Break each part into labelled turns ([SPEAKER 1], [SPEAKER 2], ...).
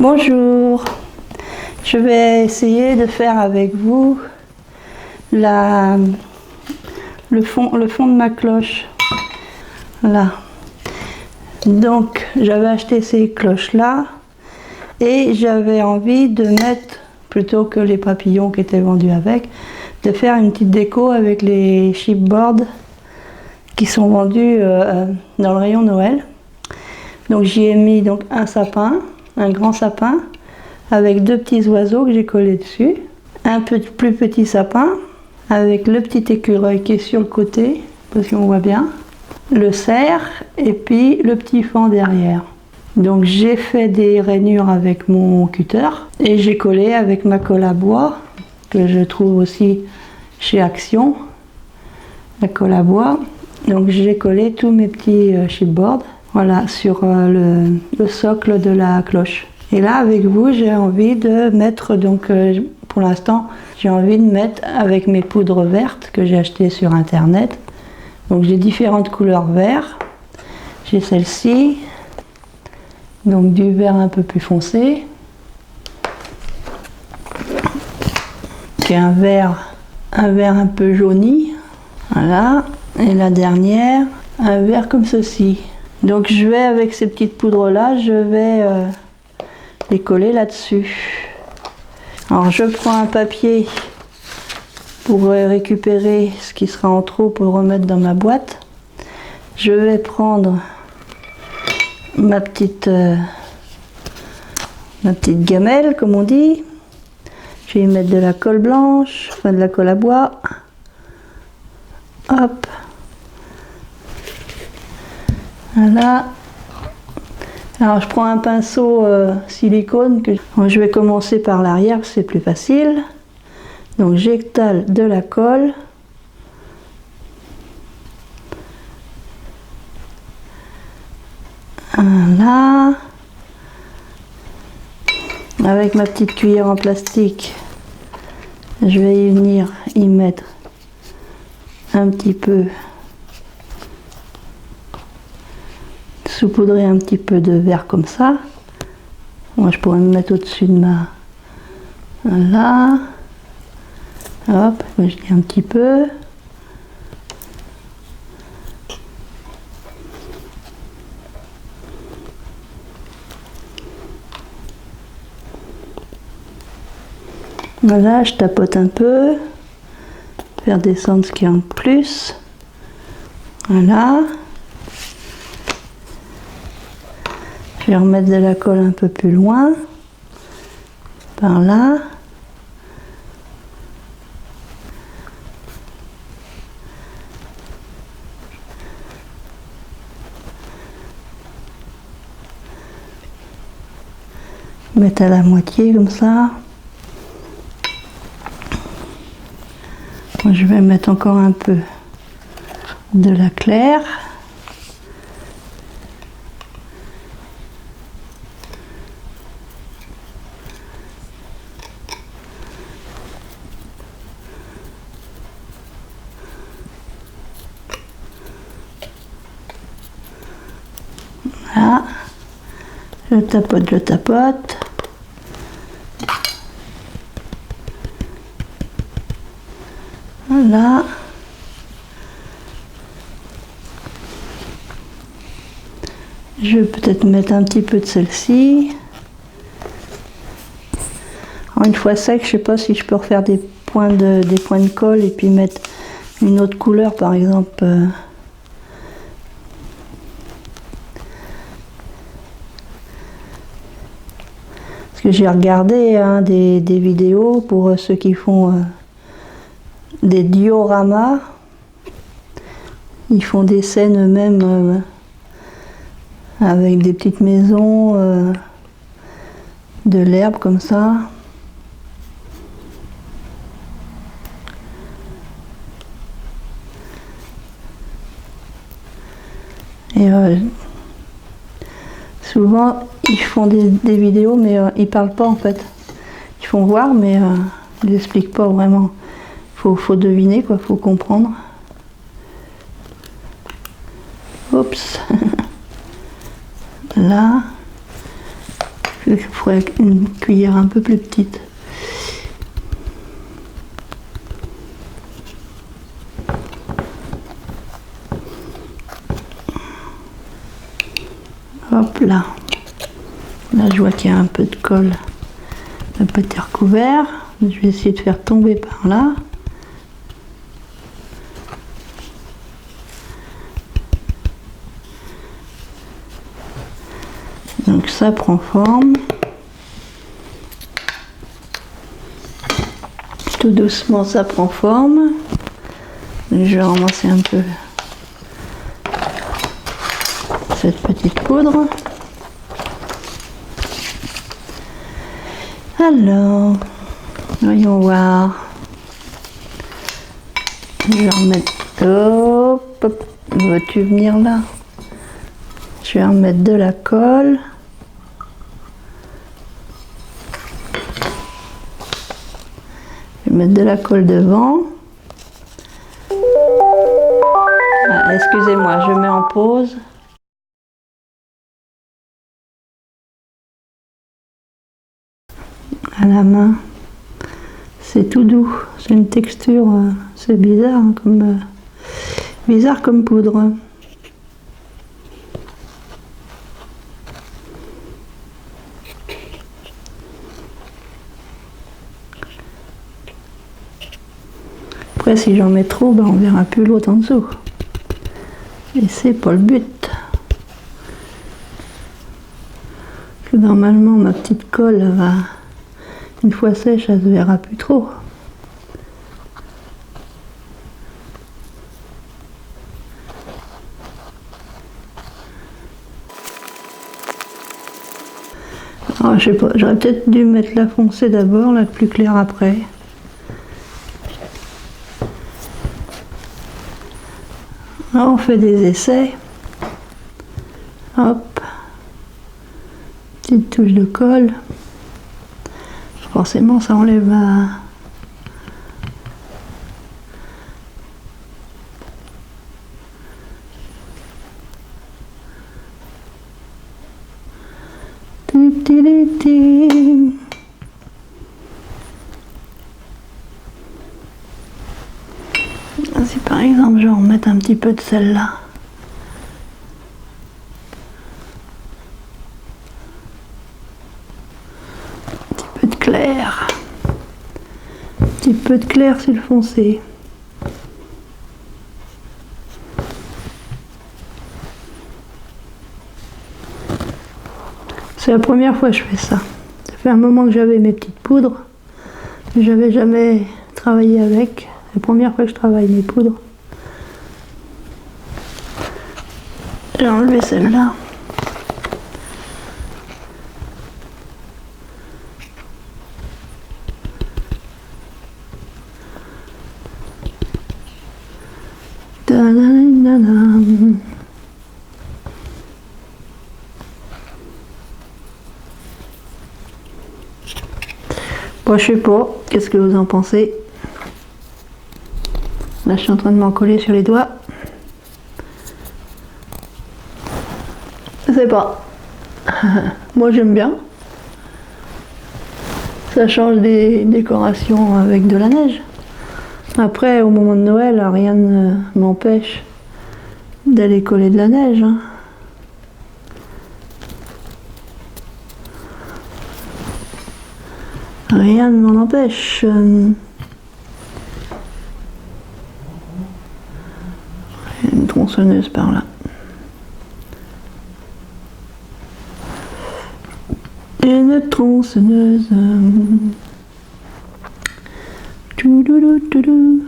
[SPEAKER 1] Bonjour, je vais essayer de faire avec vous le fond de ma cloche. Voilà. Donc j'avais acheté ces cloches là et j'avais envie de mettre, plutôt que les papillons qui étaient vendus avec, de faire une petite déco avec les chipboards qui sont vendus dans le rayon Noël. Donc j'y ai mis donc un sapin, un grand sapin, avec deux petits oiseaux que j'ai collés dessus, un peu plus petit sapin, avec le petit écureuil qui est sur le côté, parce qu'on voit bien, le cerf, et puis le petit faon derrière. Donc j'ai fait des rainures avec mon cutter, et j'ai collé avec ma colle à bois, que je trouve aussi chez Action, la colle à bois. Donc j'ai collé tous mes petits chipboards. Voilà, sur le socle de la cloche. Et là, avec vous, j'ai envie de mettre, donc pour l'instant, j'ai envie de mettre avec mes poudres vertes que j'ai achetées sur internet. Donc j'ai différentes couleurs vert. J'ai celle-ci, donc du vert un peu plus foncé, qui est un vert un peu jauni. Voilà, et la dernière, un vert comme ceci. Donc je vais, avec ces petites poudres là, je vais les coller là-dessus. Alors je prends un papier pour récupérer ce qui sera en trop pour le remettre dans ma boîte. Je vais prendre ma petite gamelle, comme on dit. Je vais y mettre de la colle blanche, enfin de la colle à bois. Hop. Voilà. Alors je prends un pinceau silicone, je vais commencer par l'arrière, c'est plus facile. Donc j'étale de la colle. Voilà. Avec ma petite cuillère en plastique, je vais y venir y mettre un petit peu, saupoudrer un petit peu de vert comme ça. Moi je pourrais me mettre au-dessus de ma... Voilà. Hop, je dis un petit peu. Voilà, je tapote un peu. Faire descendre ce qui est en plus. Voilà. Je vais remettre de la colle un peu plus loin, par là. Mettre à la moitié comme ça. Je vais mettre encore un peu de la claire. Voilà, je tapote. Voilà. Je vais peut-être mettre un petit peu de celle-ci. Une fois sec, je sais pas si je peux refaire des points de colle et puis mettre une autre couleur, par exemple. Parce que j'ai regardé des vidéos pour ceux qui font des dioramas. Ils font des scènes eux-mêmes avec des petites maisons, de l'herbe comme ça. Et souvent ils font des vidéos, mais ils parlent pas en fait. Ils font voir, mais ils n'expliquent pas vraiment. Faut deviner quoi, faut comprendre. Oups. Là, Il faudrait une cuillère un peu plus petite. Hop là. Là, je vois qu'il y a un peu de colle, un peu de terre couvert. Je vais essayer de faire tomber par là. Donc ça prend forme. Tout doucement, ça prend forme. Je vais ramasser un peu cette petite poudre. Alors, voyons voir. Je vais remettre. Hop, hop. Veux-tu venir là? Je vais remettre de la colle. Je vais mettre de la colle devant. Ah, excusez-moi, je mets en pause. À la main, c'est tout doux. C'est une texture, c'est bizarre, hein, bizarre comme poudre. Après, si j'en mets trop, ben, on verra plus l'autre en dessous. Et c'est pas le but. Parce que normalement, ma petite colle va, une fois sèche, elle se verra plus trop. Alors, je sais pas, j'aurais peut-être dû mettre la foncée d'abord, la plus claire après. Alors, on fait des essais. Hop. Petite touche de colle. Forcément, ça enlève la... Si par exemple je vais en mettre un petit peu de celle-là. Un petit peu de clair. Un petit peu de clair sur le foncé. C'est la première fois que je fais ça. Ça fait un moment que j'avais mes petites poudres. Mais j'avais jamais travaillé avec. C'est la première fois que je travaille mes poudres. J'ai enlevé celle-là. Bon, je sais pas, qu'est-ce que vous en pensez? Là, je suis en train de m'en coller sur les doigts. Je sais pas. Moi, j'aime bien. Ça change des décorations avec de la neige. Après, au moment de Noël, rien ne m'empêche d'aller coller de la neige. Hein. Rien ne m'en empêche. Une tronçonneuse par là. Une tronçonneuse. Toudoudou, toudou.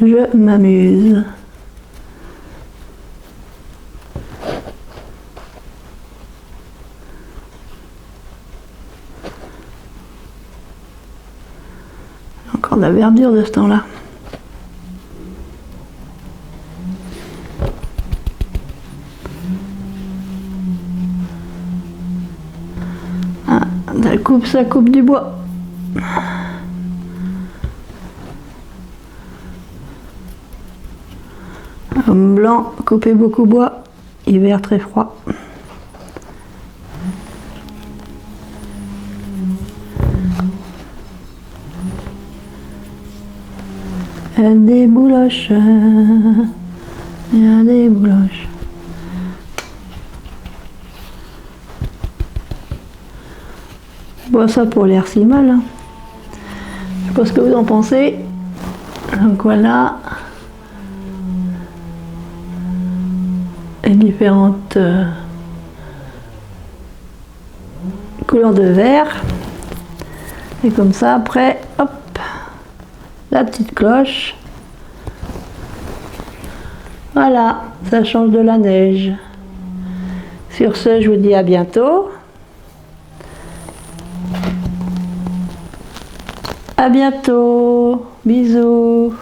[SPEAKER 1] Je m'amuse. de la verdure de ce temps-là. Ah, ça coupe du bois. Homme blanc, couper beaucoup de bois, hiver très froid. Il y a des bouloches, il y a des bouloches. Bon, ça pour l'air si mal. Hein. Je sais pas ce que vous en pensez. Donc voilà. Les différentes couleurs de verre. Et comme ça, après, hop, la petite cloche. Voilà, ça change de la neige. Sur ce, je vous dis à bientôt. À bientôt. Bisous.